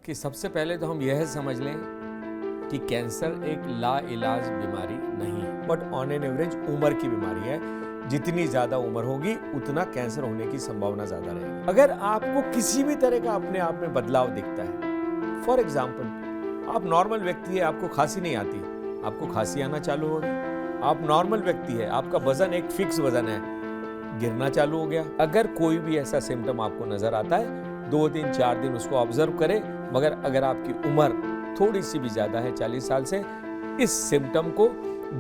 कि सबसे पहले तो हम यह समझ लें कि कैंसर एक लाइलाज बीमारी नहीं है, बट ऑन एन एवरेज उम्र की बीमारी है। जितनी ज़्यादा उम्र होगी उतना कैंसर होने की संभावना ज़्यादा रहेगी। अगर आपको किसी भी तरह का अपने आप में बदलाव दिखता है, फॉर एग्जाम्पल आप नॉर्मल व्यक्ति है, आपको खांसी नहीं आती, आपको खांसी आना चालू हो गई। आप नॉर्मल व्यक्ति है, आपका वजन एक फिक्स वजन है, गिरना चालू हो गया। अगर कोई भी ऐसा सिम्टम आपको नजर आता है, 2 दिन 4 दिन उसको ऑब्जर्व करें। मगर अगर आपकी उम्र थोड़ी सी भी ज़्यादा है, 40 साल से, इस सिम्टम को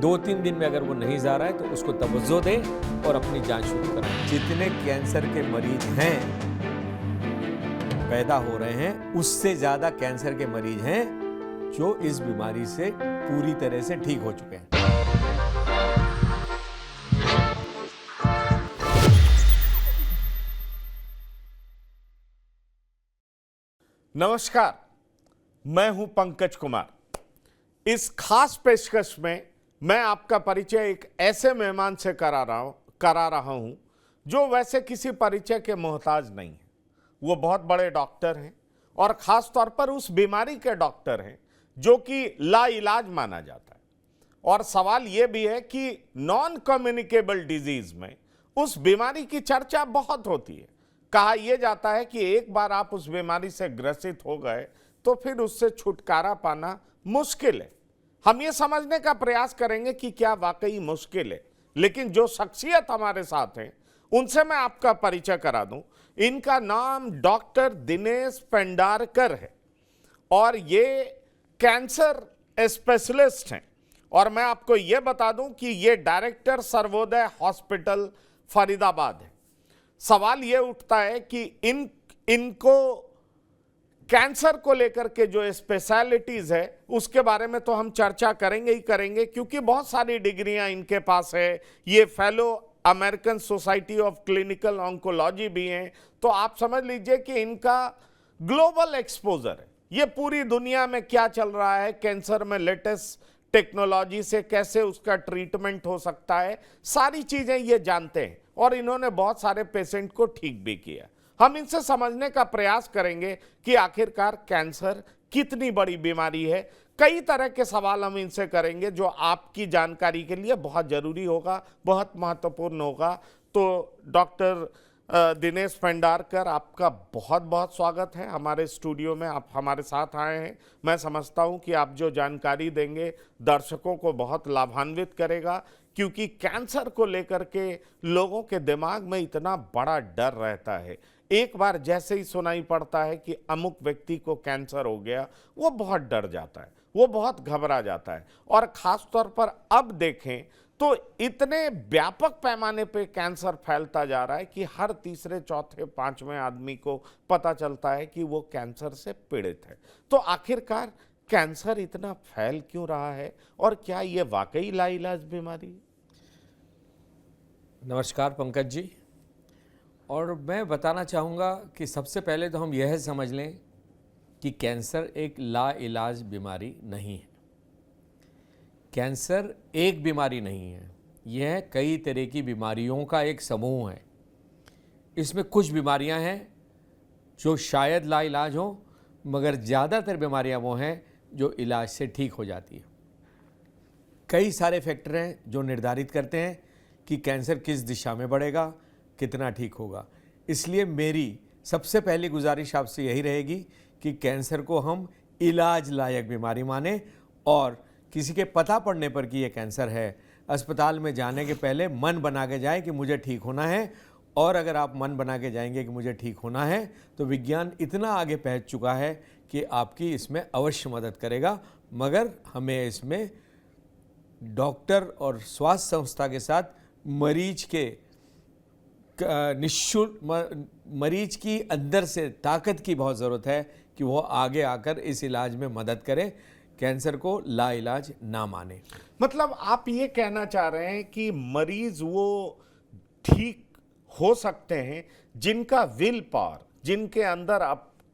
2-3 दिन में अगर वो नहीं जा रहा है तो उसको तवज्जो दें और अपनी जांच शुरू करें। जितने कैंसर के मरीज हैं, पैदा हो रहे हैं, उससे ज़्यादा कैंसर के मरीज हैं जो इस बीमारी से पूरी तरह से ठीक हो चुके हैं। नमस्कार, मैं हूं पंकज कुमार। इस खास पेशकश में मैं आपका परिचय एक ऐसे मेहमान से करा रहा हूं जो वैसे किसी परिचय के मोहताज नहीं है। वो बहुत बड़े डॉक्टर हैं और खास तौर पर उस बीमारी के डॉक्टर हैं जो कि लाइलाज माना जाता है। और सवाल यह भी है कि नॉन कम्युनिकेबल डिजीज में उस बीमारी की चर्चा बहुत होती है। कहा यह जाता है कि एक बार आप उस बीमारी से ग्रसित हो गए तो फिर उससे छुटकारा पाना मुश्किल है। हम ये समझने का प्रयास करेंगे कि क्या वाकई मुश्किल है। लेकिन जो शख्सियत हमारे साथ हैं उनसे मैं आपका परिचय करा दूं। इनका नाम डॉक्टर दिनेश पेंडारकर है और ये कैंसर स्पेशलिस्ट हैं। और मैं आपको ये बता दूं कि ये डायरेक्टर सर्वोदय हॉस्पिटल फरीदाबाद है। सवाल ये उठता है कि इनको कैंसर को लेकर के जो स्पेशलिटीज है उसके बारे में तो हम चर्चा करेंगे ही करेंगे, क्योंकि बहुत सारी डिग्रियां इनके पास है। ये fellow American society of clinical oncology भी हैं। तो आप समझ लीजिए कि इनका ग्लोबल एक्सपोजर है। ये पूरी दुनिया में क्या चल रहा है, कैंसर में लेटेस्ट टेक्नोलॉजी से कैसे उसका ट्रीटमेंट हो सकता है, सारी चीजें ये जानते हैं और इन्होंने बहुत सारे पेशेंट को ठीक भी किया। हम इनसे समझने का प्रयास करेंगे कि आखिरकार कैंसर कितनी बड़ी बीमारी है। कई तरह के सवाल हम इनसे करेंगे जो आपकी जानकारी के लिए बहुत जरूरी होगा, बहुत महत्वपूर्ण होगा। तो डॉक्टर दिनेश पेंडारकर, आपका बहुत बहुत स्वागत है हमारे स्टूडियो में। आप हमारे साथ आए हैं। मैं समझता हूं कि आप जो जानकारी देंगे दर्शकों को बहुत लाभान्वित करेगा, क्योंकि कैंसर को लेकर के लोगों के दिमाग में इतना बड़ा डर रहता है। एक बार जैसे ही सुनाई पड़ता है कि अमुक व्यक्ति को कैंसर हो गया, वो बहुत डर जाता है, वो बहुत घबरा जाता है। और खास तौर पर अब देखें तो इतने व्यापक पैमाने पे कैंसर फैलता जा रहा है कि हर तीसरे चौथे पांचवें आदमी को पता चलता है कि वो कैंसर से पीड़ित है। तो आखिरकार कैंसर इतना फैल क्यों रहा है और क्या ये वाकई लाइलाज बीमारी है? नमस्कार पंकज जी। और मैं बताना चाहूँगा कि सबसे पहले तो हम यह समझ लें कि कैंसर एक लाइलाज बीमारी नहीं है। कैंसर एक बीमारी नहीं है, यह कई तरह की बीमारियों का एक समूह है। इसमें कुछ बीमारियां हैं जो शायद लाइलाज हों, मगर ज़्यादातर बीमारियां वो हैं जो इलाज से ठीक हो जाती हैं। कई सारे फैक्टर हैं जो निर्धारित करते हैं कि कैंसर किस दिशा में बढ़ेगा, कितना ठीक होगा। इसलिए मेरी सबसे पहली गुजारिश आपसे यही रहेगी कि कैंसर को हम इलाज लायक बीमारी माने और किसी के पता पड़ने पर कि ये कैंसर है, अस्पताल में जाने के पहले मन बना के जाए कि मुझे ठीक होना है। और अगर आप मन बना के जाएंगे कि मुझे ठीक होना है तो विज्ञान इतना आगे पहुंच चुका है कि आपकी इसमें अवश्य मदद करेगा। मगर हमें इसमें डॉक्टर और स्वास्थ्य संस्था के साथ मरीज के निःशुल्क मरीज की अंदर से ताकत की बहुत ज़रूरत है कि वो आगे आकर इस इलाज में मदद करें, कैंसर को लाइलाज ना माने। मतलब आप ये कहना चाह रहे हैं कि मरीज वो ठीक हो सकते हैं जिनका विल पावर, जिनके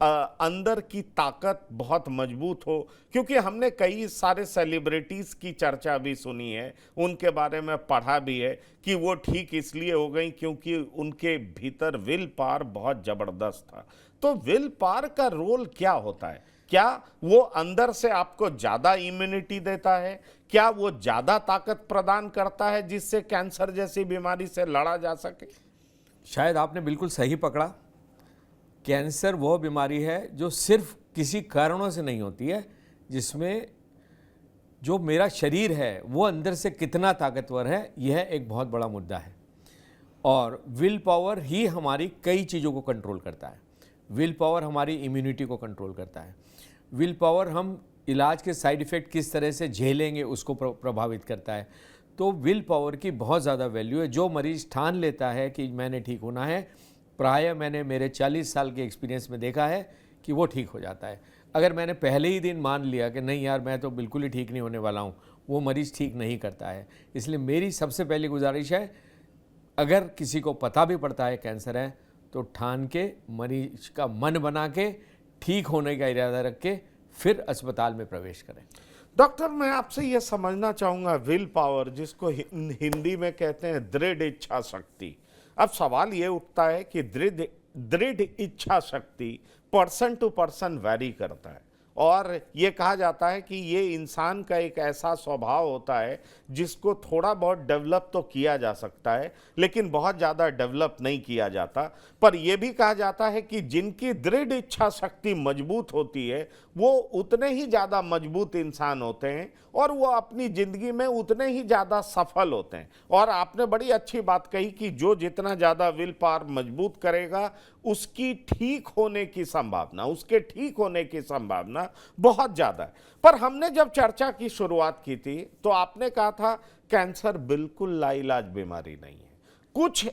अंदर की ताकत बहुत मजबूत हो। क्योंकि हमने कई सारे सेलिब्रिटीज की चर्चा भी सुनी है, उनके बारे में पढ़ा भी है कि वो ठीक इसलिए हो गई क्योंकि उनके भीतर विल पावर बहुत जबरदस्त था। तो विल पावर का रोल क्या होता है? क्या वो अंदर से आपको ज्यादा इम्यूनिटी देता है? क्या वो ज्यादा ताकत प्रदान करता है जिससे कैंसर जैसी बीमारी से लड़ा जा सके? शायद आपने बिल्कुल सही पकड़ा। कैंसर वो बीमारी है जो सिर्फ किसी कारणों से नहीं होती है, जिसमें जो मेरा शरीर है वो अंदर से कितना ताकतवर है, यह एक बहुत बड़ा मुद्दा है। और विल पावर ही हमारी कई चीज़ों को कंट्रोल करता है। विल पावर हमारी इम्यूनिटी को कंट्रोल करता है। विल पावर हम इलाज के साइड इफ़ेक्ट किस तरह से झेलेंगे उसको प्रभावित करता है। तो विल पावर की बहुत ज़्यादा वैल्यू है। जो मरीज़ ठान लेता है कि मैंने ठीक होना है, प्रायः मैंने मेरे 40 साल के एक्सपीरियंस में देखा है कि वो ठीक हो जाता है। अगर मैंने पहले ही दिन मान लिया कि नहीं यार मैं तो बिल्कुल ही ठीक नहीं होने वाला हूँ, वो मरीज़ ठीक नहीं करता है। इसलिए मेरी सबसे पहली गुजारिश है, अगर किसी को पता भी पड़ता है कैंसर है, तो ठान के मरीज का मन बना के ठीक होने का इरादा रख के फिर अस्पताल में प्रवेश करें। डॉक्टर, मैं आपसे यह समझना चाहूंगा, विल पावर जिसको हिंदी में कहते हैं दृढ़ इच्छा शक्ति। अब सवाल यह उठता है कि दृढ़ इच्छा शक्ति पर्सन टू पर्सन वैरी करता है, और ये कहा जाता है कि ये इंसान का एक ऐसा स्वभाव होता है जिसको थोड़ा बहुत डेवलप तो किया जा सकता है, लेकिन बहुत ज़्यादा डेवलप नहीं किया जाता। पर यह भी कहा जाता है कि जिनकी दृढ़ इच्छा शक्ति मजबूत होती है वो उतने ही ज़्यादा मजबूत इंसान होते हैं और वो अपनी ज़िंदगी में उतने ही ज़्यादा सफल होते हैं। और आपने बड़ी अच्छी बात कही कि जो जितना ज़्यादा विल पावर मजबूत करेगा उसकी ठीक होने की संभावना, उसके ठीक होने की संभावना बहुत ज़्यादा है। पर हमने जब चर्चा की शुरुआत की थी तो आपने कहा था कैंसर बिल्कुल लाइलाज बीमारी नहीं है, कुछ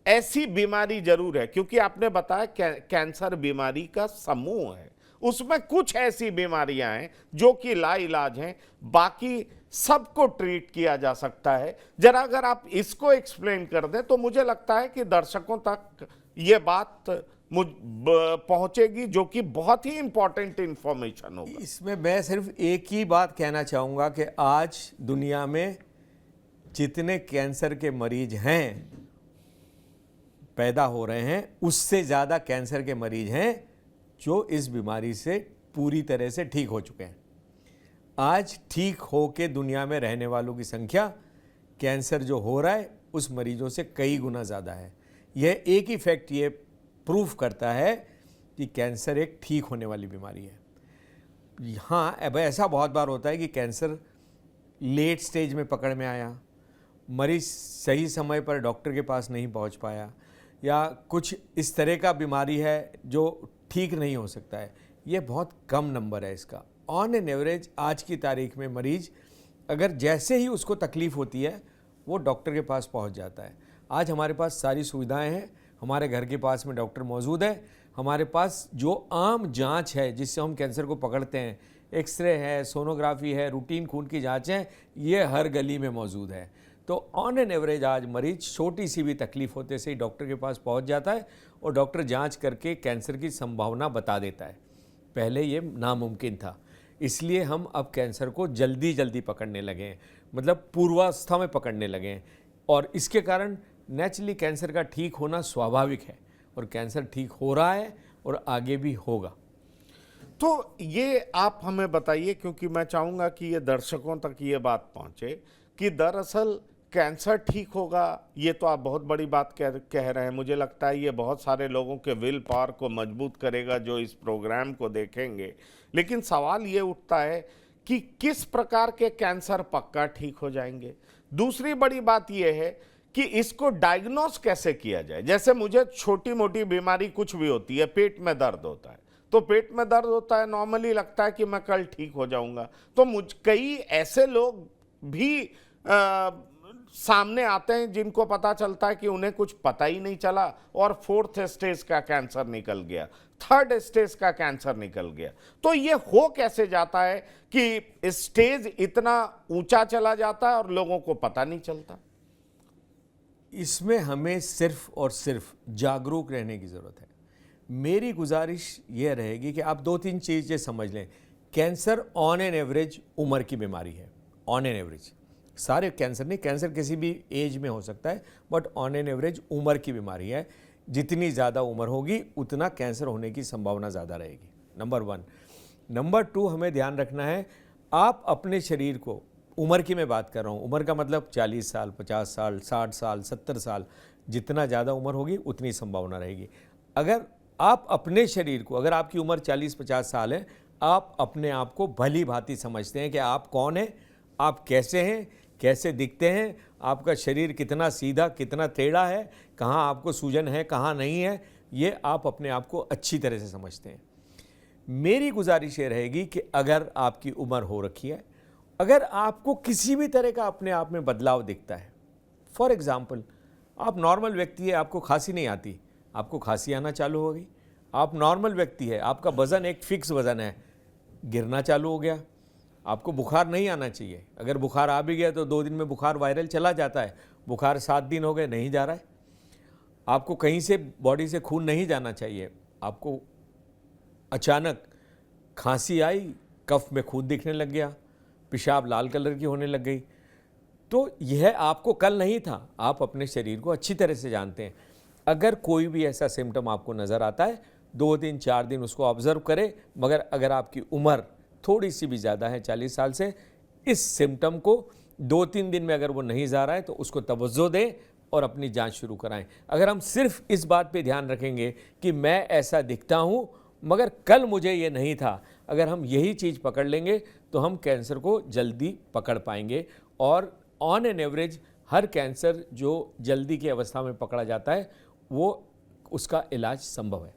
ऐसी बीमारी जरूर है, क्योंकि आपने बताया कैंसर बीमारी का समूह है, उसमें कुछ ऐसी बीमारियां हैं जो कि लाइलाज हैं, बाकी सबको ट्रीट किया जा सकता है। जरा अगर आप इसको एक्सप्लेन कर दें तो मुझे लगता है कि दर्शकों तक ये बात पहुंचेगी, जो कि बहुत ही इंपॉर्टेंट इंफॉर्मेशन होगा। इसमें मैं सिर्फ एक ही बात कहना चाहूँगा कि आज दुनिया में जितने कैंसर के मरीज हैं, पैदा हो रहे हैं, उससे ज़्यादा कैंसर के मरीज हैं जो इस बीमारी से पूरी तरह से ठीक हो चुके हैं। आज ठीक हो के दुनिया में रहने वालों की संख्या कैंसर जो हो रहा है उस मरीजों से कई गुना ज़्यादा है। यह एक ही फैक्ट ये प्रूफ करता है कि कैंसर एक ठीक होने वाली बीमारी है। हाँ, अब ऐसा बहुत बार होता है कि कैंसर लेट स्टेज में पकड़ में आया, मरीज सही समय पर डॉक्टर के पास नहीं पहुंच पाया, या कुछ इस तरह का बीमारी है जो ठीक नहीं हो सकता है। ये बहुत कम नंबर है इसका। ऑन एन एवरेज आज की तारीख में मरीज अगर जैसे ही उसको तकलीफ़ होती है वो डॉक्टर के पास पहुंच जाता है। आज हमारे पास सारी सुविधाएं हैं, हमारे घर के पास में डॉक्टर मौजूद है, हमारे पास जो आम जांच है जिससे हम कैंसर को पकड़ते हैं, एक्सरे है, सोनोग्राफी है, रूटीन खून की जाँच है, ये हर गली में मौजूद है। तो ऑन एन एवरेज आज मरीज छोटी सी भी तकलीफ होते से ही डॉक्टर के पास पहुंच जाता है और डॉक्टर जांच करके कैंसर की संभावना बता देता है। पहले ये नामुमकिन था, इसलिए हम अब कैंसर को जल्दी जल्दी पकड़ने लगे हैं, मतलब पूर्वावस्था में पकड़ने लगे हैं, और इसके कारण नेचुरली कैंसर का ठीक होना स्वाभाविक है, और कैंसर ठीक हो रहा है और आगे भी होगा। तो ये आप हमें बताइए, क्योंकि मैं चाहूँगा कि ये दर्शकों तक ये बात पहुँचे कि दरअसल कैंसर ठीक होगा, ये तो आप बहुत बड़ी बात कह रहे हैं। मुझे लगता है ये बहुत सारे लोगों के विल पावर को मजबूत करेगा जो इस प्रोग्राम को देखेंगे। लेकिन सवाल ये उठता है कि किस प्रकार के कैंसर पक्का ठीक हो जाएंगे। दूसरी बड़ी बात यह है कि इसको डायग्नोस कैसे किया जाए। जैसे मुझे छोटी मोटी बीमारी कुछ भी होती है, पेट में दर्द होता है, तो पेट में दर्द होता है, नॉर्मली लगता है कि मैं कल ठीक हो जाऊंगा। तो कई ऐसे लोग भी सामने आते हैं जिनको पता चलता है कि उन्हें कुछ पता ही नहीं चला और 4th स्टेज का कैंसर निकल गया, 3rd स्टेज का कैंसर निकल गया। तो ये हो कैसे जाता है कि स्टेज इतना ऊंचा चला जाता है और लोगों को पता नहीं चलता? इसमें हमें सिर्फ और सिर्फ जागरूक रहने की ज़रूरत है। मेरी गुजारिश ये रहेगी कि आप 2-3 चीज़ें समझ लें। कैंसर ऑन एन एवरेज उम्र की बीमारी है, ऑन एन एवरेज। सारे कैंसर नहीं, कैंसर किसी भी एज में हो सकता है, बट ऑन एन एवरेज उम्र की बीमारी है। जितनी ज़्यादा उम्र होगी उतना कैंसर होने की संभावना ज़्यादा रहेगी, नंबर 1। नंबर 2 हमें ध्यान रखना है, आप अपने शरीर को, उम्र की मैं बात कर रहा हूँ, उम्र का मतलब 40 साल, 50 साल, 60 साल, 70 साल, जितना ज़्यादा उम्र होगी उतनी संभावना रहेगी। अगर आप अपने शरीर को, अगर आपकी उम्र 40-50 साल है, आप अपने आप को भली भांति समझते हैं कि आप कौन हैं, आप कैसे हैं, कैसे दिखते हैं, आपका शरीर कितना सीधा, कितना टेढ़ा है, कहाँ आपको सूजन है, कहाँ नहीं है, ये आप अपने आप को अच्छी तरह से समझते हैं। मेरी गुजारिश ये रहेगी कि अगर आपकी उम्र हो रखी है, अगर आपको किसी भी तरह का अपने आप में बदलाव दिखता है, फॉर एग्ज़ाम्पल आप नॉर्मल व्यक्ति है, आपको खांसी नहीं आती, आपको खांसी आना चालू हो गई। आप नॉर्मल व्यक्ति है, आपका वज़न एक फिक्स वज़न है, गिरना चालू हो गया। आपको बुखार नहीं आना चाहिए, अगर बुखार आ भी गया तो 2 दिन में बुखार वायरल चला जाता है, बुखार 7 दिन हो गए नहीं जा रहा है। आपको कहीं से बॉडी से खून नहीं जाना चाहिए, आपको अचानक खांसी आई, कफ में खून दिखने लग गया, पेशाब लाल कलर की होने लग गई, तो यह आपको कल नहीं था। आप अपने शरीर को अच्छी तरह से जानते हैं। अगर कोई भी ऐसा सिम्टम आपको नज़र आता है, 2 दिन 4 दिन उसको ऑब्जर्व करें, मगर अगर आपकी उम्र थोड़ी सी भी ज़्यादा है 40 साल से, इस सिम्टम को 2-3 दिन में अगर वो नहीं जा रहा है तो उसको तवज्जो दें और अपनी जांच शुरू कराएं। अगर हम सिर्फ इस बात पे ध्यान रखेंगे कि मैं ऐसा दिखता हूँ मगर कल मुझे ये नहीं था, अगर हम यही चीज़ पकड़ लेंगे तो हम कैंसर को जल्दी पकड़ पाएंगे। और on an average her cancer जो जल्दी की अवस्था में पकड़ा जाता है वो उसका इलाज संभव है।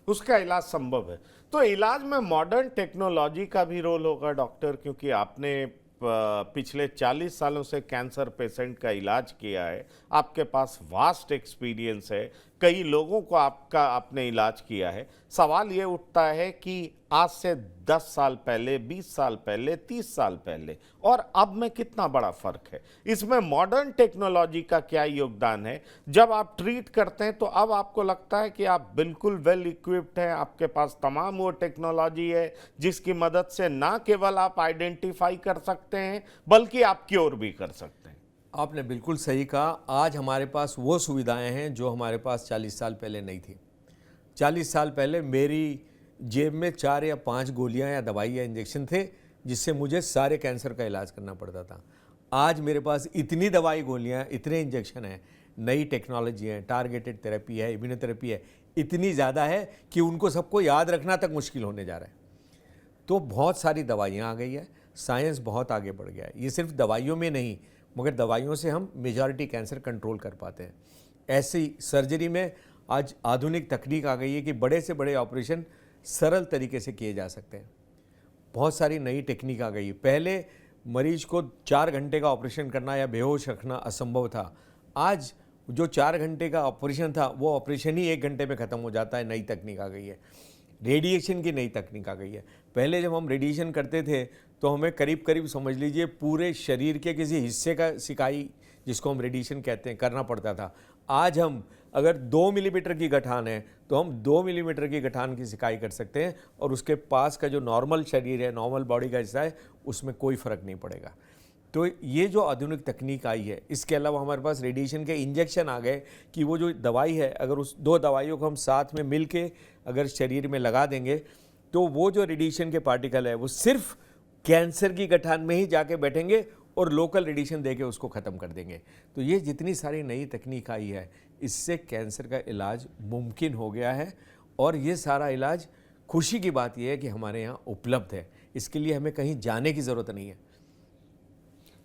उसका इलाज संभव है। तो इलाज में मॉडर्न टेक्नोलॉजी का भी रोल होगा डॉक्टर, क्योंकि आपने पिछले 40 सालों से कैंसर पेशेंट का इलाज किया है, आपके पास वास्ट एक्सपीरियंस है, कई लोगों को आपने इलाज किया है। सवाल ये उठता है कि आज से 10 साल पहले, 20 साल पहले, 30 साल पहले और अब में कितना बड़ा फर्क है, इसमें मॉडर्न टेक्नोलॉजी का क्या योगदान है? जब आप ट्रीट करते हैं तो अब आपको लगता है कि आप बिल्कुल वेल इक्विप्ड हैं, आपके पास तमाम वो टेक्नोलॉजी है जिसकी मदद से ना केवल आप आइडेंटिफाई कर सकते हैं बल्कि आप क्योर भी कर सकते हैं। आपने बिल्कुल सही कहा। आज हमारे पास वो सुविधाएं हैं जो हमारे पास 40 साल पहले नहीं थी। 40 साल पहले मेरी जेब में 4 या 5 गोलियां या दवाई या इंजेक्शन थे जिससे मुझे सारे कैंसर का इलाज करना पड़ता था। आज मेरे पास इतनी दवाई, गोलियां, इतने इंजेक्शन हैं, नई टेक्नोलॉजी है, टारगेटेड थेरेपी है, इम्यूनोथेरेपी है, इतनी ज़्यादा है कि उनको सबको याद रखना तक मुश्किल होने जा रहा है। तो बहुत सारी दवाइयाँ आ गई है, साइंस बहुत आगे बढ़ गया है। ये सिर्फ दवाइयों में नहीं, मगर दवाइयों से हम मेजॉरिटी कैंसर कंट्रोल कर पाते हैं। ऐसी सर्जरी में आज आधुनिक तकनीक आ गई है कि बड़े से बड़े ऑपरेशन सरल तरीके से किए जा सकते हैं। बहुत सारी नई टेक्निक आ गई है। पहले मरीज को 4 घंटे का ऑपरेशन करना या बेहोश रखना असंभव था। आज जो 4 घंटे का ऑपरेशन था वो ऑपरेशन ही 1 घंटे में ख़त्म हो जाता है। नई तकनीक आ गई है। रेडिएशन की नई तकनीक आ गई है। पहले जब हम रेडिएशन करते थे तो हमें करीब करीब समझ लीजिए पूरे शरीर के किसी हिस्से का सिकाई, जिसको हम रेडिएशन कहते हैं, करना पड़ता था। आज हम अगर 2 मिलीमीटर की गठान है तो हम 2 मिलीमीटर की गठान की सिकाई कर सकते हैं और उसके पास का जो नॉर्मल शरीर है, नॉर्मल बॉडी का हिस्सा है, उसमें कोई फ़र्क नहीं पड़ेगा। तो ये जो आधुनिक तकनीक आई है, इसके अलावा हमारे पास रेडिएशन के इंजेक्शन आ गए कि वो जो दवाई है, अगर उस 2 दवाइयों को हम साथ में मिल के अगर शरीर में लगा देंगे तो वो जो रेडिएशन के पार्टिकल है वो सिर्फ कैंसर की गठान में ही जाके बैठेंगे और लोकल रेडिएशन देके उसको ख़त्म कर देंगे। तो ये जितनी सारी नई तकनीक आई है, इससे कैंसर का इलाज मुमकिन हो गया है। और ये सारा इलाज, खुशी की बात यह है कि हमारे यहाँ उपलब्ध है। इसके लिए हमें कहीं जाने की ज़रूरत नहीं है।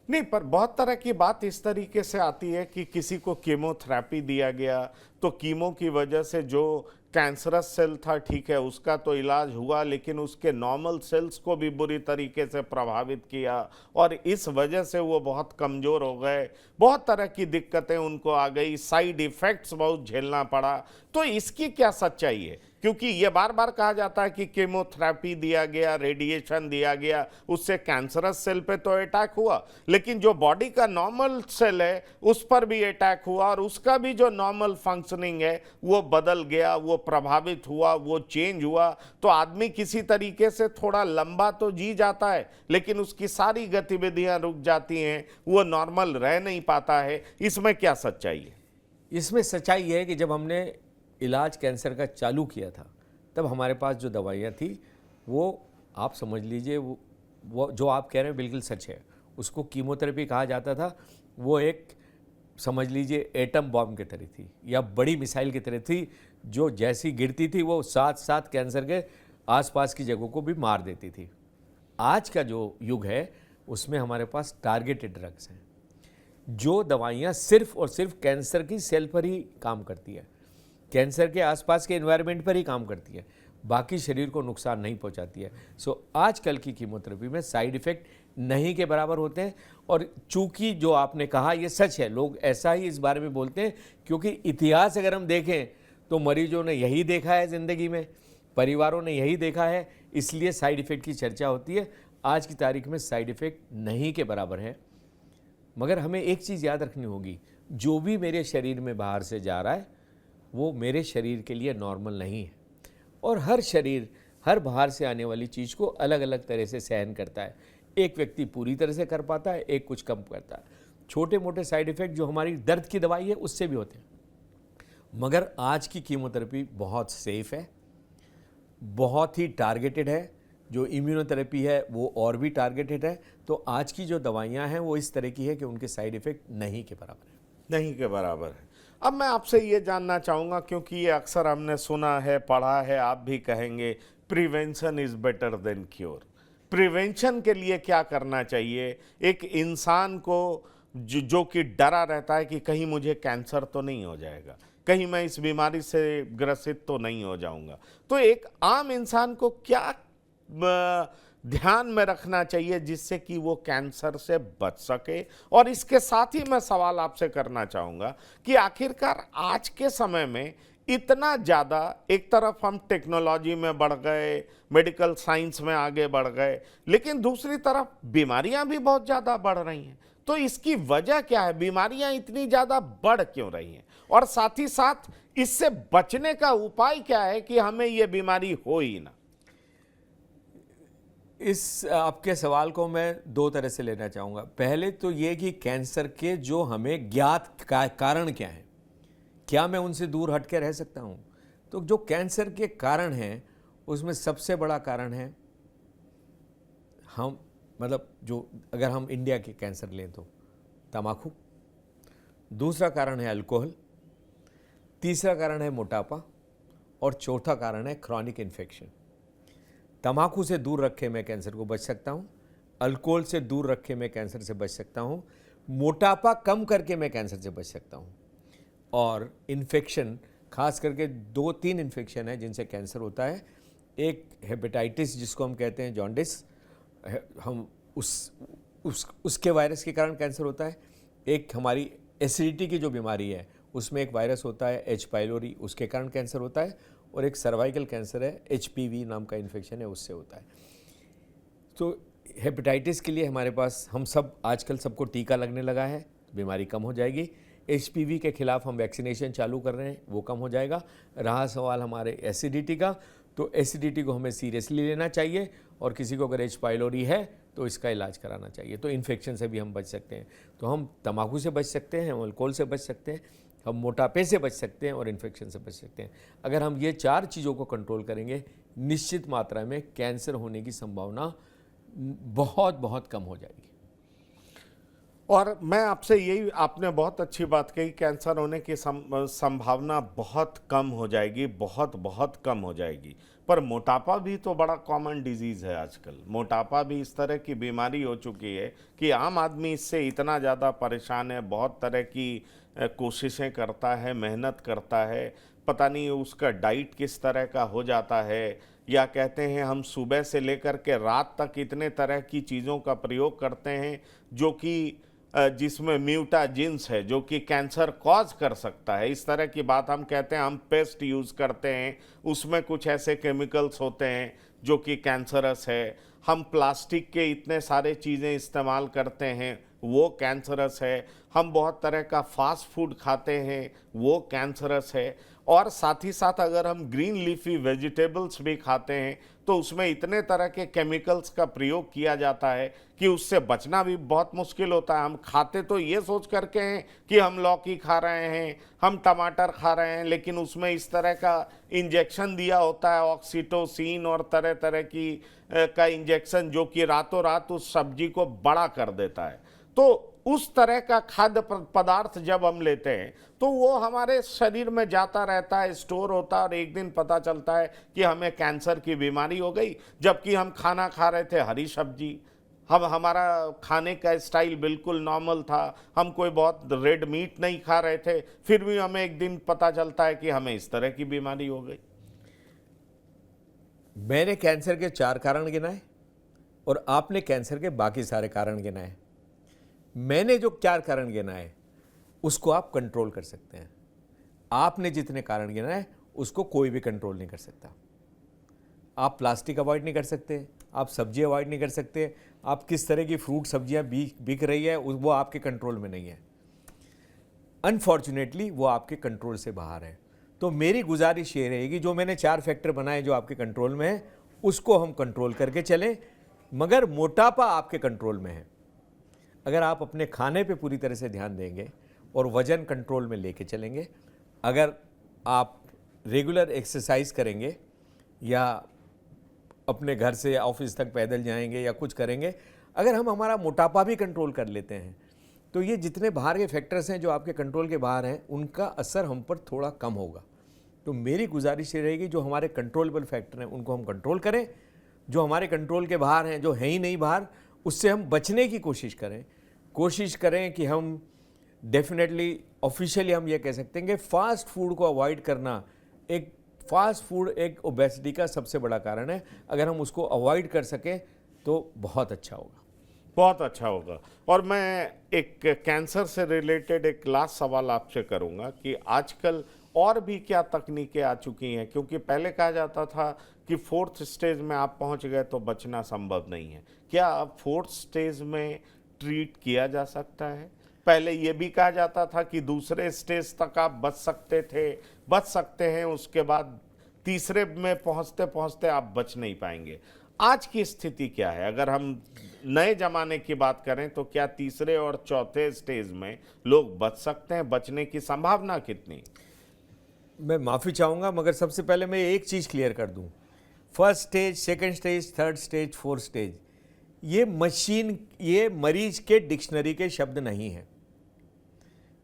नहीं, पर बहुत तरह की बात इस तरीके से आती है कि किसी को कीमोथेरेपी दिया गया तो कीमो की वजह से जो कैंसरस सेल था, ठीक है, उसका तो इलाज हुआ, लेकिन उसके नॉर्मल सेल्स को भी बुरी तरीके से प्रभावित किया और इस वजह से वो बहुत कमज़ोर हो गए। बहुत तरह की दिक्कतें उनको आ गई, साइड इफ़ेक्ट्स बहुत झेलना पड़ा। तो इसकी क्या सच्चाई है? क्योंकि ये बार बार कहा जाता है कि कीमोथेरेपी दिया गया, रेडिएशन दिया गया, उससे कैंसरस सेल पे तो अटैक हुआ, लेकिन जो बॉडी का नॉर्मल सेल है उस पर भी अटैक हुआ और उसका भी जो नॉर्मल फंक्शनिंग है वो बदल गया, वो प्रभावित हुआ, वो चेंज हुआ। तो आदमी किसी तरीके से थोड़ा लंबा तो जी जाता है, लेकिन उसकी सारी गतिविधियां रुक जाती हैं, वो नॉर्मल रह नहीं पाता है। इसमें क्या सच्चाई है? इसमें सच्चाई ये है कि जब हमने इलाज कैंसर का चालू किया था, तब हमारे पास जो दवाइयाँ थी वो आप समझ लीजिए वो जो आप कह रहे हैं बिल्कुल सच है। उसको कीमोथेरेपी कहा जाता था। वो एक समझ लीजिए एटम बॉम्ब की तरह थी या बड़ी मिसाइल की तरह थी, जो जैसी गिरती थी वो साथ साथ कैंसर के आसपास की जगहों को भी मार देती थी। आज का जो युग है उसमें हमारे पास टारगेटेड ड्रग्स हैं, जो दवाइयाँ सिर्फ और सिर्फ कैंसर की सेल पर ही काम करती है, कैंसर के आसपास के एनवायरनमेंट पर ही काम करती है, बाकी शरीर को नुकसान नहीं पहुंचाती है। सो आजकल की कीमोथेरेपी में साइड इफ़ेक्ट नहीं के बराबर होते हैं। और चूंकि जो आपने कहा ये सच है, लोग ऐसा ही इस बारे में बोलते हैं क्योंकि इतिहास अगर हम देखें तो मरीजों ने यही देखा है ज़िंदगी में, परिवारों ने यही देखा है, इसलिए साइड इफ़ेक्ट की चर्चा होती है। आज की तारीख में साइड इफ़ेक्ट नहीं के बराबर है। मगर हमें एक चीज़ याद रखनी होगी, जो भी मेरे शरीर में बाहर से जा रहा है वो मेरे शरीर के लिए नॉर्मल नहीं है। और हर शरीर हर बाहर से आने वाली चीज़ को अलग अलग तरह से सहन करता है। एक व्यक्ति पूरी तरह से कर पाता है, एक कुछ कम करता है। छोटे मोटे साइड इफ़ेक्ट जो हमारी दर्द की दवाई है उससे भी होते हैं। मगर आज की कीमोथेरेपी बहुत सेफ़ है, बहुत ही टारगेटेड है। जो इम्यूनोथेरेपी है वो और भी टारगेटेड है। तो आज की जो दवाइयाँ हैं वो इस तरह की है कि उनके साइड इफ़ेक्ट नहीं के बराबर है। नहीं के बराबर है। अब मैं आपसे ये जानना चाहूँगा, क्योंकि ये अक्सर हमने सुना है, पढ़ा है, आप भी कहेंगे prevention is better than cure. Prevention के लिए क्या करना चाहिए एक इंसान को जो कि डरा रहता है कि कहीं मुझे कैंसर तो नहीं हो जाएगा, कहीं मैं इस बीमारी से ग्रसित तो नहीं हो जाऊंगा। तो एक आम इंसान को क्या ध्यान में रखना चाहिए जिससे कि वो कैंसर से बच सके। और इसके साथ ही मैं सवाल आपसे करना चाहूँगा कि आखिरकार आज के समय में इतना ज़्यादा एक तरफ हम टेक्नोलॉजी में बढ़ गए, मेडिकल साइंस में आगे बढ़ गए, लेकिन दूसरी तरफ बीमारियां भी बहुत ज़्यादा बढ़ रही हैं। तो इसकी वजह क्या है, बीमारियां इतनी ज़्यादा बढ़ क्यों रही हैं, और साथ ही साथ इससे बचने का उपाय क्या है कि हमें ये बीमारी हो ही ना। इस आपके सवाल को मैं दो तरह से लेना चाहूँगा। पहले तो ये कि कैंसर के जो हमें ज्ञात कारण क्या हैं, क्या मैं उनसे दूर हट के रह सकता हूँ। तो जो कैंसर के कारण हैं उसमें सबसे बड़ा कारण है हम मतलब जो अगर हम इंडिया के कैंसर लें तो तम्बाकू, दूसरा कारण है अल्कोहल, तीसरा कारण है मोटापा और चौथा कारण है क्रॉनिक इन्फेक्शन। तम्बाकू से दूर रखे मैं कैंसर को बच सकता हूँ, अल्कोहल से दूर रखे मैं कैंसर से बच सकता हूँ, मोटापा कम करके मैं कैंसर से बच सकता हूँ। और इन्फेक्शन, खास करके 2-3 इन्फेक्शन है जिनसे कैंसर होता है। एक हेपेटाइटिस जिसको हम कहते हैं जॉन्डिस, हम उसके वायरस के कारण कैंसर होता है। एक हमारी एसिडिटी की जो बीमारी है उसमें एक वायरस होता है एच पाइलोरी, उसके कारण कैंसर होता है। और एक सर्वाइकल कैंसर है, HPV नाम का इन्फेक्शन है, उससे होता है। तो हेपेटाइटिस के लिए हमारे पास हम सब आजकल सबको टीका लगने लगा है, बीमारी कम हो जाएगी। HPV के खिलाफ हम वैक्सीनेशन चालू कर रहे हैं, वो कम हो जाएगा। रहा सवाल हमारे एसिडिटी का, तो एसिडिटी को हमें सीरियसली लेना चाहिए और किसी को अगर एच पाइलोरी है तो इसका इलाज कराना चाहिए। तो इन्फेक्शन से भी हम बच सकते हैं। तो हम तम्बाकू से बच सकते हैं, हम अल्कोहल से बच सकते हैं, हम मोटापे से बच सकते हैं और इन्फेक्शन से बच सकते हैं। अगर हम ये 4 चीज़ों को कंट्रोल करेंगे, निश्चित मात्रा में कैंसर होने की संभावना बहुत बहुत कम हो जाएगी। और मैं आपसे यही, आपने बहुत अच्छी बात कही, कैंसर होने की संभावना बहुत कम हो जाएगी, बहुत बहुत कम हो जाएगी। पर मोटापा भी तो बड़ा कॉमन डिजीज़ है आजकल। मोटापा भी इस तरह की बीमारी हो चुकी है कि आम आदमी इससे इतना ज़्यादा परेशान है, बहुत तरह की कोशिशें करता है, मेहनत करता है, पता नहीं उसका डाइट किस तरह का हो जाता है, या कहते हैं हम सुबह से लेकर के रात तक इतने तरह की चीज़ों का प्रयोग करते हैं जो कि जिसमें म्यूटाजिन्स है, जो कि कैंसर कॉज कर सकता है। इस तरह की बात हम कहते हैं। हम पेस्ट यूज़ करते हैं, उसमें कुछ ऐसे केमिकल्स होते हैं जो कि कैंसरस है। हम प्लास्टिक के इतने सारे चीज़ें इस्तेमाल करते हैं, वो कैंसरस है। हम बहुत तरह का फास्ट फूड खाते हैं, वो कैंसरस है। और साथ ही साथ अगर हम ग्रीन लीफी वेजिटेबल्स भी खाते हैं तो उसमें इतने तरह के केमिकल्स का प्रयोग किया जाता है कि उससे बचना भी बहुत मुश्किल होता है। हम खाते तो ये सोच करके हैं कि हम लौकी खा रहे हैं, हम टमाटर खा रहे हैं, लेकिन उसमें इस तरह का इंजेक्शन दिया होता है, ऑक्सीटोसिन और तरह तरह की का इंजेक्शन, जो कि रातों रात उस सब्जी को बड़ा कर देता है। तो उस तरह का खाद्य पदार्थ जब हम लेते हैं तो वो हमारे शरीर में जाता रहता है, स्टोर होता है, और एक दिन पता चलता है कि हमें कैंसर की बीमारी हो गई, जबकि हम खाना खा रहे थे हरी सब्जी। हमारा खाने का स्टाइल बिल्कुल नॉर्मल था, हम कोई बहुत रेड मीट नहीं खा रहे थे, फिर भी हमें एक दिन पता चलता है कि हमें इस तरह की बीमारी हो गई। मैंने कैंसर के 4 कारण गिनाए और आपने कैंसर के बाकी सारे कारण गिनाए। मैंने जो 4 कारण गिनाए उसको आप कंट्रोल कर सकते हैं। आपने जितने कारण गिनाए उसको कोई भी कंट्रोल नहीं कर सकता। आप प्लास्टिक अवॉइड नहीं कर सकते, आप सब्जी अवॉइड नहीं कर सकते, आप किस तरह की फ्रूट सब्जियां बिक रही है वो आपके कंट्रोल में नहीं है। अनफॉर्चुनेटली वो आपके कंट्रोल से बाहर है। तो मेरी गुजारिश ये रहेगी, जो मैंने 4 फैक्टर बनाए जो आपके कंट्रोल में है उसको हम कंट्रोल करके चलें, मगर मोटापा आपके कंट्रोल में है। अगर आप अपने खाने पे पूरी तरह से ध्यान देंगे और वज़न कंट्रोल में लेके चलेंगे, अगर आप रेगुलर एक्सरसाइज करेंगे या अपने घर से ऑफिस तक पैदल जाएंगे या कुछ करेंगे, अगर हम हमारा मोटापा भी कंट्रोल कर लेते हैं तो ये जितने बाहर के फैक्टर्स हैं जो आपके कंट्रोल के बाहर हैं उनका असर हम पर थोड़ा कम होगा। तो मेरी गुजारिश ये रहेगी, जो हमारे कंट्रोलेबल फैक्टर हैं उनको हम कंट्रोल करें, जो हमारे कंट्रोल के बाहर हैं, जो हैं ही नहीं बाहर, उससे हम बचने की कोशिश करें कि हम डेफिनेटली ऑफिशियली हम ये कह सकते हैं कि फास्ट फूड को अवॉइड करना, फास्ट फूड एक ओबेसिटी का सबसे बड़ा कारण है। अगर हम उसको अवॉइड कर सकें तो बहुत अच्छा होगा, बहुत अच्छा होगा। और मैं एक कैंसर से रिलेटेड एक लास्ट सवाल आपसे करूंगा कि आजकल और भी क्या तकनीकें आ चुकी हैं, क्योंकि पहले कहा जाता था कि 4th स्टेज में आप पहुंच गए तो बचना संभव नहीं है। क्या अब 4th स्टेज में ट्रीट किया जा सकता है? पहले ये भी कहा जाता था कि दूसरे स्टेज तक आप बच सकते हैं, उसके बाद तीसरे में पहुंचते पहुंचते आप बच नहीं पाएंगे। आज की स्थिति क्या है? अगर हम नए जमाने की बात करें तो क्या तीसरे और चौथे स्टेज में लोग बच सकते हैं? बचने की संभावना कितनी? मैं माफ़ी चाहूँगा, मगर सबसे पहले मैं एक चीज़ क्लियर कर दूँ। 1st stage, 2nd stage, 3rd stage, 4th stage, ये मरीज के डिक्शनरी के शब्द नहीं हैं।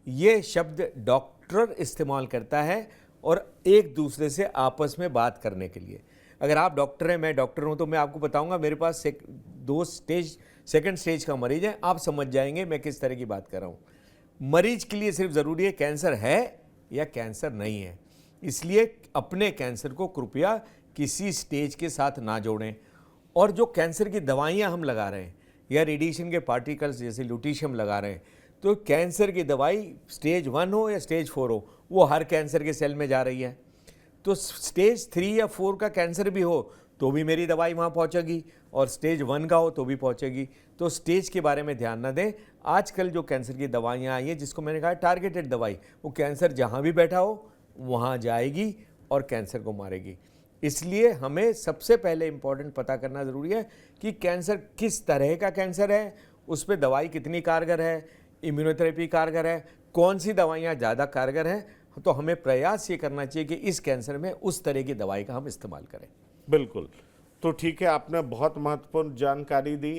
ये शब्द डॉक्टर इस्तेमाल करता है और एक दूसरे से आपस में बात करने के लिए। अगर आप डॉक्टर हैं, मैं डॉक्टर हूं, तो मैं आपको बताऊंगा मेरे पास 2nd स्टेज का मरीज है, आप समझ जाएंगे मैं किस तरह की बात कर रहा हूं। मरीज के लिए सिर्फ ज़रूरी है कैंसर है या कैंसर नहीं है। इसलिए अपने कैंसर को कृपया किसी स्टेज के साथ ना जोड़ें। और जो कैंसर की दवाइयाँ हम लगा रहे हैं या रेडिएशन के पार्टिकल्स जैसे लुटीशियम लगा रहे हैं, तो कैंसर की दवाई स्टेज 1 हो या स्टेज 4 हो, वो हर कैंसर के सेल में जा रही है। तो स्टेज 3 या 4 का कैंसर भी हो तो भी मेरी दवाई वहाँ पहुँचेगी, और स्टेज 1 का हो तो भी पहुँचेगी। तो स्टेज के बारे में ध्यान ना दें। आजकल जो कैंसर की दवाइयाँ आई हैं, जिसको मैंने कहा टारगेटेड दवाई, वो कैंसर जहाँ भी बैठा हो वहाँ जाएगी और कैंसर को मारेगी। इसलिए हमें सबसे पहले इम्पॉर्टेंट पता करना ज़रूरी है कि कैंसर किस तरह का कैंसर है, उस पर दवाई कितनी कारगर है, इम्यूनोथेरेपी कारगर है, कौन सी दवाइयाँ ज़्यादा कारगर हैं। तो हमें प्रयास ये करना चाहिए कि इस कैंसर में उस तरह की दवाई का हम इस्तेमाल करें। बिल्कुल। तो ठीक है, आपने बहुत महत्वपूर्ण जानकारी दी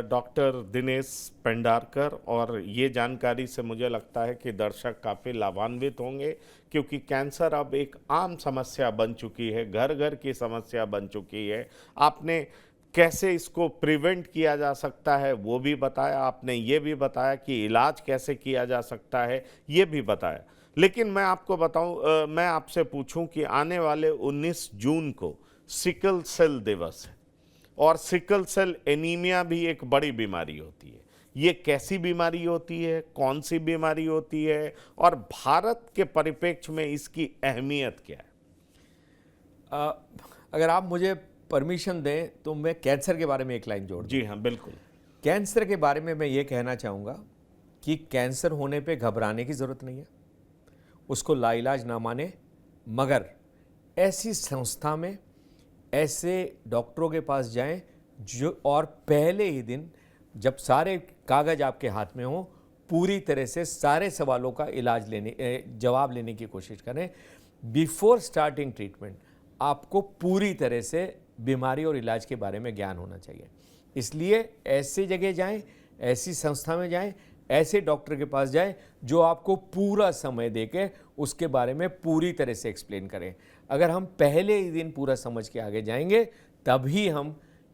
डॉक्टर दिनेश पेंडारकर, और ये जानकारी से मुझे लगता है कि दर्शक काफ़ी लाभान्वित होंगे, क्योंकि कैंसर अब एक आम समस्या बन चुकी है, घर घर की समस्या बन चुकी है। आपने कैसे इसको प्रिवेंट किया जा सकता है वो भी बताया, आपने ये भी बताया कि इलाज कैसे किया जा सकता है ये भी बताया। लेकिन मैं आपको बताऊं, मैं आपसे पूछूं कि आने वाले 19 जून को सिकल सेल दिवस है, और सिकल सेल एनीमिया भी एक बड़ी बीमारी होती है। ये कैसी बीमारी होती है, कौन सी बीमारी होती है, और भारत के परिप्रेक्ष्य में इसकी अहमियत क्या है? अगर आप मुझे परमिशन दें तो मैं कैंसर के बारे में एक लाइन जोड़ दूं। जी हाँ, बिल्कुल। कैंसर के बारे में मैं ये कहना चाहूँगा कि कैंसर होने पे घबराने की ज़रूरत नहीं है, उसको लाइलाज ना माने, मगर ऐसी संस्था में ऐसे डॉक्टरों के पास जाएं जो और पहले ही दिन जब सारे कागज़ आपके हाथ में हों पूरी तरह से सारे सवालों का जवाब लेने की कोशिश करें। बिफोर स्टार्टिंग ट्रीटमेंट आपको पूरी तरह से बीमारी और इलाज के बारे में ज्ञान होना चाहिए। इसलिए ऐसी जगह जाएं, ऐसी संस्था में जाएं, ऐसे डॉक्टर के पास जाएं जो आपको पूरा समय देके उसके बारे में पूरी तरह से एक्सप्लेन करें। अगर हम पहले ही दिन पूरा समझ के आगे जाएंगे तभी हम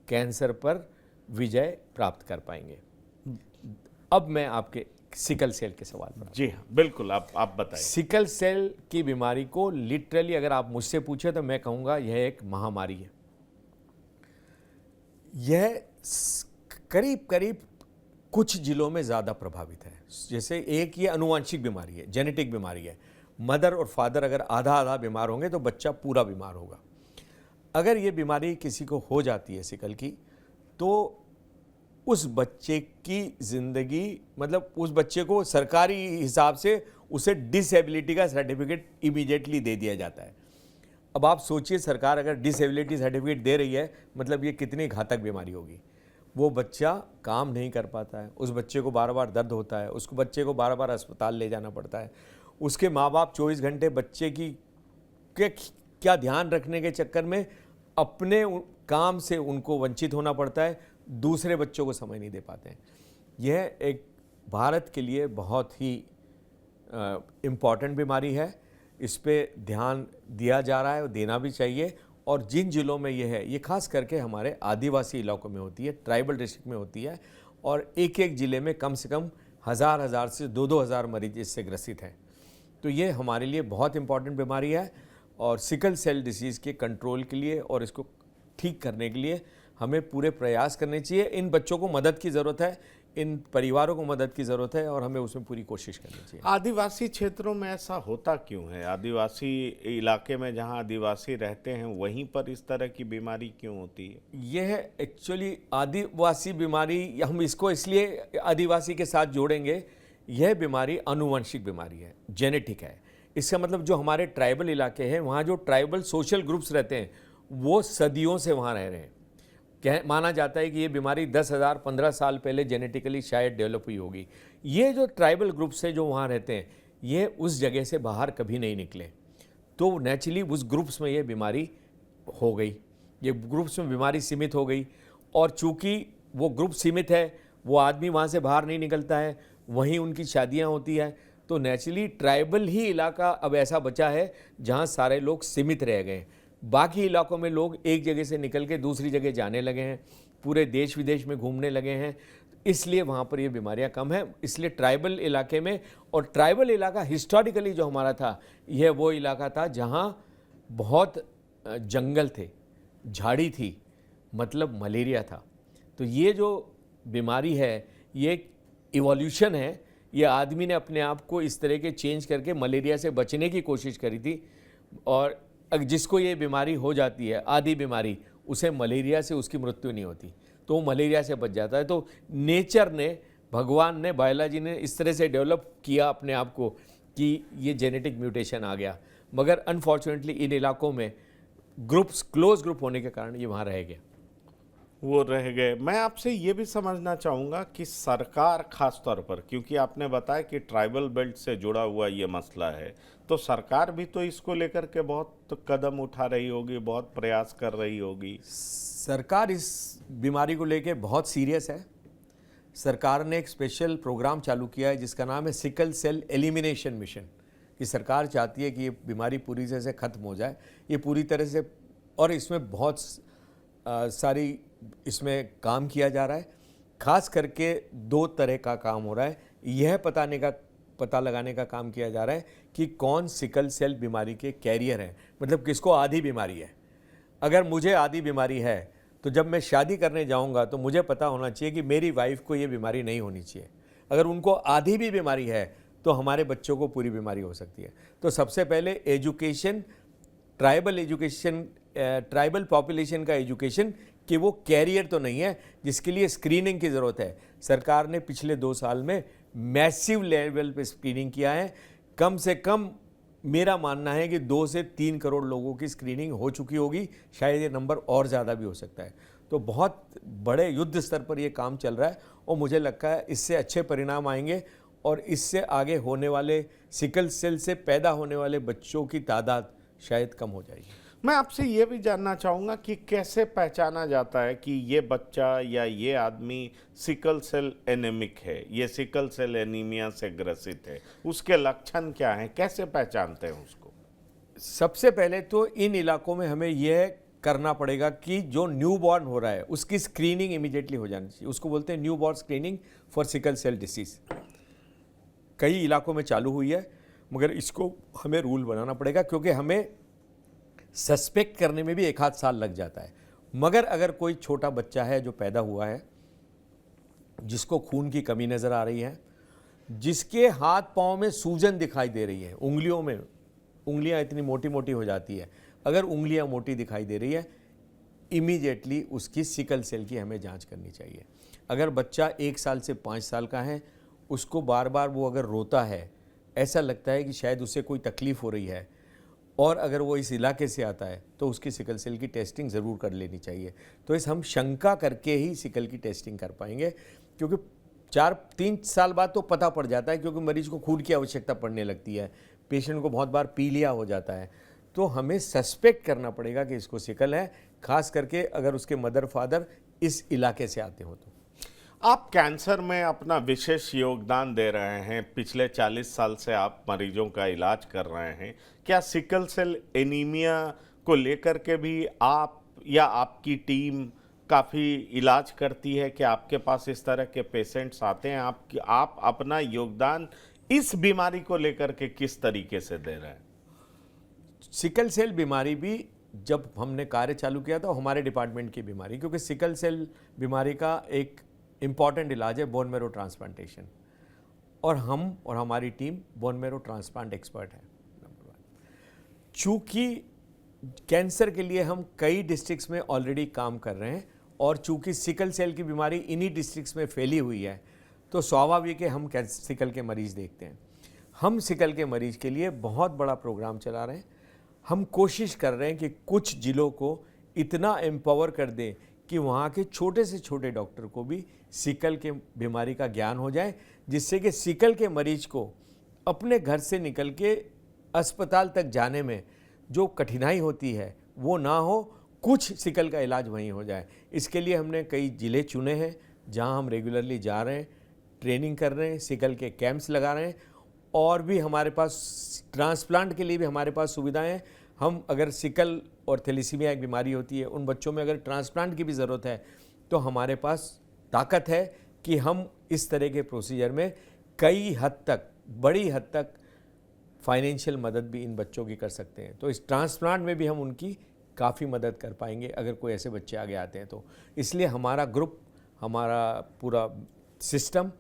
कैंसर पर विजय प्राप्त कर पाएंगे। अब मैं आपके सिकल सेल के सवाल पर। जी हाँ, बिल्कुल, आप बताइए। सिकल सेल की बीमारी को लिटरली अगर आप मुझसे पूछे तो मैं कहूँगा यह एक महामारी है। यह करीब करीब कुछ जिलों में ज़्यादा प्रभावित है। जैसे एक ये अनुवांशिक बीमारी है, जेनेटिक बीमारी है। मदर और फादर अगर आधा आधा बीमार होंगे तो बच्चा पूरा बीमार होगा। अगर ये बीमारी किसी को हो जाती है सिकल की, तो उस बच्चे की ज़िंदगी, मतलब उस बच्चे को सरकारी हिसाब से उसे डिसेबिलिटी का सर्टिफिकेट इमीडिएटली दे दिया जाता है। अब आप सोचिए, सरकार अगर डिसेबिलिटी सर्टिफिकेट दे रही है मतलब ये कितनी घातक बीमारी होगी। वो बच्चा काम नहीं कर पाता है, उस बच्चे को बार बार दर्द होता है, उसको बच्चे को बार बार अस्पताल ले जाना पड़ता है। उसके माँ बाप 24 घंटे बच्चे की क्या ध्यान रखने के चक्कर में अपने काम से उनको वंचित होना पड़ता है, दूसरे बच्चों को समय नहीं दे पाते हैं। यह एक भारत के लिए बहुत ही इम्पॉर्टेंट बीमारी है। इस पे ध्यान दिया जा रहा है और देना भी चाहिए। और जिन जिलों में यह है, ये खास करके हमारे आदिवासी इलाकों में होती है, ट्राइबल डिस्ट्रिक्ट में होती है, और एक एक ज़िले में कम से कम हज़ार से 2-2 हज़ार मरीज इससे ग्रसित हैं। तो ये हमारे लिए बहुत इम्पॉर्टेंट बीमारी है। और सिकल सेल डिसीज़ के कंट्रोल के लिए और इसको ठीक करने के लिए हमें पूरे प्रयास करने चाहिए। इन बच्चों को मदद की ज़रूरत है, इन परिवारों को मदद की ज़रूरत है, और हमें उसमें पूरी कोशिश करनी चाहिए। आदिवासी क्षेत्रों में ऐसा होता क्यों है? आदिवासी इलाके में जहां आदिवासी रहते हैं वहीं पर इस तरह की बीमारी क्यों होती है? यह एक्चुअली आदिवासी बीमारी, हम इसको इसलिए आदिवासी के साथ जोड़ेंगे, यह बीमारी आनुवंशिक बीमारी है, जेनेटिक है। इसका मतलब जो हमारे ट्राइबल इलाके हैं वहाँ जो ट्राइबल सोशल ग्रुप्स रहते हैं वो सदियों से वहाँ रह रहे हैं। माना जाता है कि ये बीमारी 10,000-15 साल पहले जेनेटिकली शायद डेवलप हुई होगी। ये जो ट्राइबल ग्रुप्स है जो वहाँ रहते हैं, ये उस जगह से बाहर कभी नहीं निकले, तो नेचुरली उस ग्रुप्स में ये बीमारी हो गई, ये ग्रुप्स में बीमारी सीमित हो गई। और चूँकि वो ग्रुप सीमित है, वो आदमी वहाँ से बाहर नहीं निकलता है, वहीं उनकी शादियाँ होती हैं, तो नेचुरली ट्राइबल ही इलाका अब ऐसा बचा है जहाँ सारे लोग सीमित रह गए। बाकी इलाकों में लोग एक जगह से निकल के दूसरी जगह जाने लगे हैं, पूरे देश विदेश में घूमने लगे हैं, इसलिए वहाँ पर ये बीमारियाँ कम हैं। इसलिए ट्राइबल इलाके में, और ट्राइबल इलाका हिस्टोरिकली जो हमारा था, यह वो इलाका था जहाँ बहुत जंगल थे, झाड़ी थी, मतलब मलेरिया था। तो ये जो बीमारी है ये एक इवोल्यूशन है। ये आदमी ने अपने आप को इस तरह के चेंज करके मलेरिया से बचने की कोशिश करी थी, और जिसको ये बीमारी हो जाती है, आदि बीमारी, उसे मलेरिया से उसकी मृत्यु नहीं होती, तो वो मलेरिया से बच जाता है। तो नेचर ने, भगवान ने, बायोलॉजी ने इस तरह से डेवलप किया अपने आप को कि ये जेनेटिक म्यूटेशन आ गया, मगर अनफॉर्चुनेटली इन इलाकों में ग्रुप्स, क्लोज ग्रुप होने के कारण ये वहाँ रह गया, वो रह गए। मैं आपसे ये भी समझना चाहूँगा कि सरकार खास तौर पर, क्योंकि आपने बताया कि ट्राइबल बेल्ट से जुड़ा हुआ ये मसला है, तो सरकार भी तो इसको लेकर के बहुत कदम उठा रही होगी, बहुत प्रयास कर रही होगी। सरकार इस बीमारी को लेके बहुत सीरियस है। सरकार ने एक स्पेशल प्रोग्राम चालू किया है जिसका नाम है सिकल सेल एलिमिनेशन मिशन, कि सरकार चाहती है कि ये बीमारी पूरी तरह से ख़त्म हो जाए, ये पूरी तरह से, और इसमें बहुत सारी इसमें काम किया जा रहा है। खास करके 2 तरह का काम हो रहा है। यह पता लगाने का काम किया जा रहा है कि कौन सिकल सेल बीमारी के कैरियर हैं, मतलब किसको आधी बीमारी है। अगर मुझे आधी बीमारी है तो जब मैं शादी करने जाऊंगा तो मुझे पता होना चाहिए कि मेरी वाइफ को ये बीमारी नहीं होनी चाहिए। अगर उनको आधी भी बीमारी है तो हमारे बच्चों को पूरी बीमारी हो सकती है। तो सबसे पहले एजुकेशन, ट्राइबल पॉपुलेशन का एजुकेशन, कि वो कैरियर तो नहीं है, जिसके लिए स्क्रीनिंग की ज़रूरत है। सरकार ने पिछले 2 साल में मैसिव लेवल पे स्क्रीनिंग किया है। कम से कम मेरा मानना है कि 2 से 3 करोड़ लोगों की स्क्रीनिंग हो चुकी होगी, शायद ये नंबर और ज़्यादा भी हो सकता है। तो बहुत बड़े युद्ध स्तर पर ये काम चल रहा है और मुझे लगता है इससे अच्छे परिणाम आएंगे और इससे आगे होने वाले सिकल सेल से पैदा होने वाले बच्चों की तादाद शायद कम हो जाएगी। मैं आपसे ये भी जानना चाहूँगा कि कैसे पहचाना जाता है कि ये बच्चा या ये आदमी सिकल सेल एनीमिक है, ये सिकल सेल एनीमिया से ग्रसित है, उसके लक्षण क्या हैं, कैसे पहचानते हैं उसको? सबसे पहले तो इन इलाकों में हमें यह करना पड़ेगा कि जो न्यू बॉर्न हो रहा है उसकी स्क्रीनिंग इमीडिएटली हो जानी चाहिए। उसको बोलते हैं newborn screening for sickle cell disease. कई इलाकों में चालू हुई है, मगर इसको हमें रूल बनाना पड़ेगा, क्योंकि हमें सस्पेक्ट करने में भी 1 आध साल लग जाता है। मगर अगर कोई छोटा बच्चा है जो पैदा हुआ है, जिसको खून की कमी नज़र आ रही है, जिसके हाथ पाँव में सूजन दिखाई दे रही है, उंगलियों में उंगलियां इतनी मोटी मोटी हो जाती है, अगर उंगलियां मोटी दिखाई दे रही है, इमीडिएटली उसकी सिकल सेल की हमें जांच करनी चाहिए। अगर बच्चा 1 साल से 5 साल का है, उसको बार बार वो अगर रोता है, ऐसा लगता है कि शायद उसे कोई तकलीफ़ हो रही है, और अगर वो इस इलाके से आता है तो उसकी सिकल सेल की टेस्टिंग ज़रूर कर लेनी चाहिए। तो इस हम शंका करके ही सिकल की टेस्टिंग कर पाएंगे, क्योंकि 3 साल बाद तो पता पड़ जाता है, क्योंकि मरीज को खून की आवश्यकता पड़ने लगती है, पेशेंट को बहुत बार पीलिया हो जाता है। तो हमें सस्पेक्ट करना पड़ेगा कि इसको सिकल है, खास करके अगर उसके मदर फादर इस इलाके से आते हो तो। आप कैंसर में अपना विशेष योगदान दे रहे हैं, पिछले 40 साल से आप मरीजों का इलाज कर रहे हैं। क्या सिकल सेल एनीमिया को लेकर के भी आप या आपकी टीम काफ़ी इलाज करती है? कि आपके पास इस तरह के पेशेंट्स आते हैं? आप अपना योगदान इस बीमारी को लेकर के किस तरीके से दे रहे हैं? सिकल सेल बीमारी भी जब हमने कार्य चालू किया था, हमारे डिपार्टमेंट की बीमारी, क्योंकि सिकल सेल बीमारी का एक इम्पॉर्टेंट इलाज है बोन मैरो ट्रांसप्लांटेशन, और हम और हमारी team bone marrow transplant expert है, नंबर 1। चूँकि कैंसर के लिए हम कई डिस्ट्रिक्ट्स में ऑलरेडी काम कर रहे हैं, और चूँकि सिकल सेल की बीमारी इन्हीं डिस्ट्रिक्ट्स में फैली हुई है, तो स्वाभाविक है हम सिकल के मरीज़ देखते हैं। हम सिकल के मरीज़ के लिए बहुत बड़ा प्रोग्राम चला रहे हैं। हम कोशिश कर रहे हैं कि कुछ जिलों को इतना एम्पावर कर दें कि वहाँ के छोटे से छोटे डॉक्टर को भी सिकल के बीमारी का ज्ञान हो जाए, जिससे कि सिकल के मरीज को अपने घर से निकल के अस्पताल तक जाने में जो कठिनाई होती है वो ना हो, कुछ सिकल का इलाज वहीं हो जाए। इसके लिए हमने कई ज़िले चुने हैं जहाँ हम रेगुलरली जा रहे हैं, ट्रेनिंग कर रहे हैं, सिकल के कैंप्स लगा रहे हैं, और भी हमारे पास ट्रांसप्लांट के लिए भी हमारे पास सुविधाएं हैं। हम अगर सिकल और थैलेसीमिया एक बीमारी होती है, उन बच्चों में अगर ट्रांसप्लांट की भी ज़रूरत है, तो हमारे पास ताकत है कि हम इस तरह के प्रोसीजर में कई हद तक, बड़ी हद तक फाइनेंशियल मदद भी इन बच्चों की कर सकते हैं। तो इस ट्रांसप्लांट में भी हम उनकी काफ़ी मदद कर पाएंगे अगर कोई ऐसे बच्चे आगे आते हैं तो। इसलिए हमारा ग्रुप, हमारा पूरा सिस्टम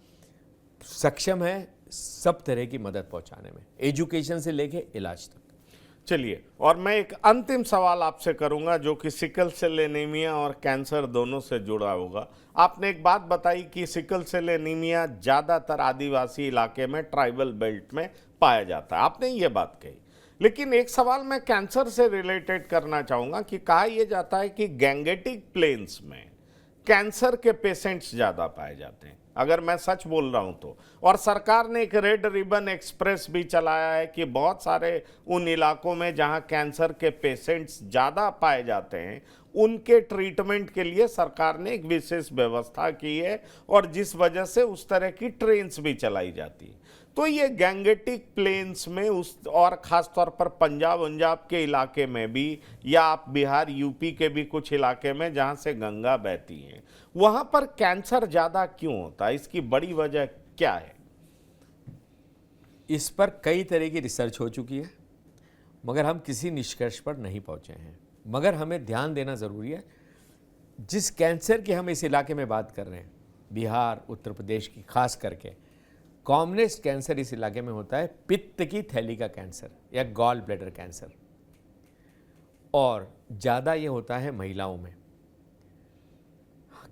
सक्षम है सब तरह की मदद पहुंचाने में, एजुकेशन से लेके इलाज तक। चलिए, और मैं एक अंतिम सवाल आपसे करूंगा जो कि सिकल सेल एनीमिया और कैंसर दोनों से जुड़ा होगा। आपने एक बात बताई कि सिकल सेल एनीमिया ज़्यादातर आदिवासी इलाके में, ट्राइबल बेल्ट में पाया जाता है, आपने ये बात कही। लेकिन एक सवाल मैं कैंसर से रिलेटेड करना चाहूँगा कि कहा यह जाता है कि गैंगेटिक प्लेन्स में कैंसर के पेशेंट्स ज़्यादा पाए जाते हैं, अगर मैं सच बोल रहा हूं तो। और सरकार ने एक रेड रिबन एक्सप्रेस भी चलाया है कि बहुत सारे उन इलाकों में जहां कैंसर के पेशेंट्स ज़्यादा पाए जाते हैं, उनके ट्रीटमेंट के लिए सरकार ने एक विशेष व्यवस्था की है, और जिस वजह से उस तरह की ट्रेन्स भी चलाई जाती है। तो ये गैंगेटिक प्लेन्स में और ख़ास तौर पर पंजाब के इलाके में भी, या आप बिहार यूपी के भी कुछ इलाके में जहाँ से गंगा बहती है, वहाँ पर कैंसर ज़्यादा क्यों होता है? इसकी बड़ी वजह क्या है? इस पर कई तरह की रिसर्च हो चुकी है, मगर हम किसी निष्कर्ष पर नहीं पहुँचे हैं। मगर हमें ध्यान देना ज़रूरी है, जिस कैंसर की हम इस इलाके में बात कर रहे हैं, बिहार, उत्तर प्रदेश की खास करके, कॉमनेस्ट कैंसर इस इलाके में होता है पित्त की थैली का कैंसर या गॉल ब्लैडर कैंसर, और ज़्यादा ये होता है महिलाओं में।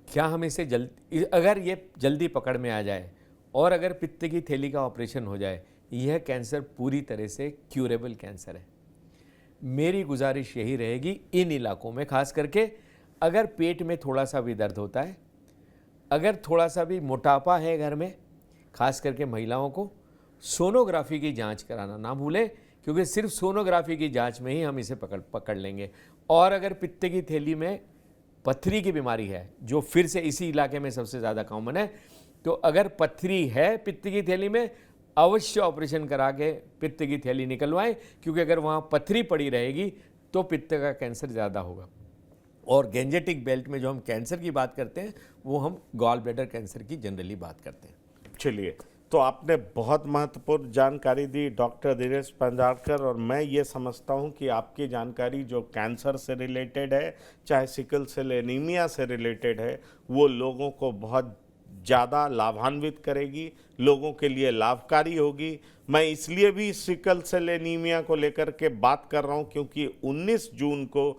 क्या हम इसे अगर ये जल्दी पकड़ में आ जाए और अगर पित्त की थैली का ऑपरेशन हो जाए, यह कैंसर पूरी तरह से क्यूरेबल कैंसर है। मेरी गुजारिश यही रहेगी इन इलाकों में, खास करके अगर पेट में थोड़ा सा भी दर्द होता है, अगर थोड़ा सा भी मोटापा है घर में, खास करके महिलाओं को सोनोग्राफी की जांच कराना ना भूलें, क्योंकि सिर्फ सोनोग्राफी की जांच में ही हम इसे पकड़ लेंगे। और अगर पित्त की थैली में पथरी की बीमारी है, जो फिर से इसी इलाके में सबसे ज़्यादा कॉमन है, तो अगर पथरी है पित्त की थैली में, अवश्य ऑपरेशन करा के पित्त की थैली निकलवाएं, क्योंकि अगर वहाँ पथरी पड़ी रहेगी तो पित्त का कैंसर ज़्यादा होगा। और गैंजेटिक बेल्ट में जो हम कैंसर की बात करते हैं, वो हम गॉल ब्लैडर कैंसर की जनरली बात करते हैं। चलिए, तो आपने बहुत महत्वपूर्ण जानकारी दी डॉक्टर धीरेश पंजारकर, और मैं ये समझता हूँ कि आपकी जानकारी जो कैंसर से रिलेटेड है, चाहे सिकल सेल एनीमिया से रिलेटेड है, वो लोगों को बहुत ज़्यादा लाभान्वित करेगी, लोगों के लिए लाभकारी होगी। मैं इसलिए भी सिकल सेल एनीमिया को लेकर के बात कर रहा हूँ क्योंकि 19 जून को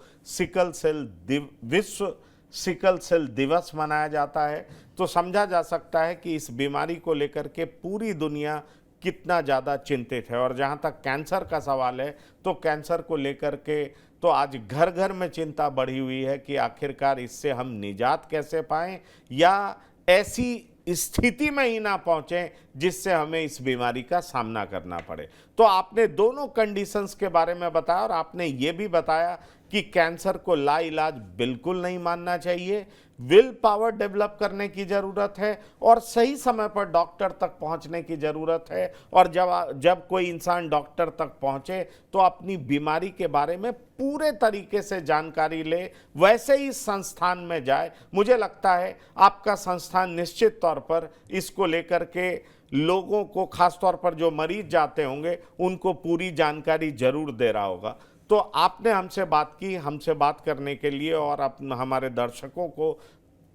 विश्व सिकल सेल दिवस मनाया जाता है। तो समझा जा सकता है कि इस बीमारी को लेकर के पूरी दुनिया कितना ज़्यादा चिंतित है। और जहाँ तक कैंसर का सवाल है, तो कैंसर को लेकर के तो आज घर घर में चिंता बढ़ी हुई है कि आखिरकार इससे हम निजात कैसे पाएं, या ऐसी स्थिति में ही ना पहुंचें जिससे हमें इस बीमारी का सामना करना पड़े। तो आपने दोनों कंडीशंस के बारे में बताया, और आपने ये भी बताया कि कैंसर को लाइलाज बिल्कुल नहीं मानना चाहिए, विल पावर डेवलप करने की ज़रूरत है, और सही समय पर डॉक्टर तक पहुंचने की ज़रूरत है। और जब कोई इंसान डॉक्टर तक पहुंचे तो अपनी बीमारी के बारे में पूरे तरीके से जानकारी ले, वैसे ही संस्थान में जाए। मुझे लगता है आपका संस्थान निश्चित तौर पर इसको लेकर के लोगों को, खासतौर पर जो मरीज जाते होंगे, उनको पूरी जानकारी जरूर दे रहा होगा। तो आपने हमसे बात की, हमसे बात करने के लिए और हमारे दर्शकों को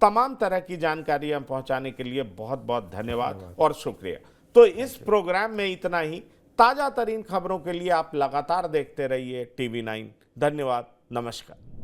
तमाम तरह की जानकारियां पहुंचाने के लिए बहुत बहुत धन्यवाद और शुक्रिया। तो इस प्रोग्राम में इतना ही। ताजा तरीन खबरों के लिए आप लगातार देखते रहिए TV9। धन्यवाद, नमस्कार।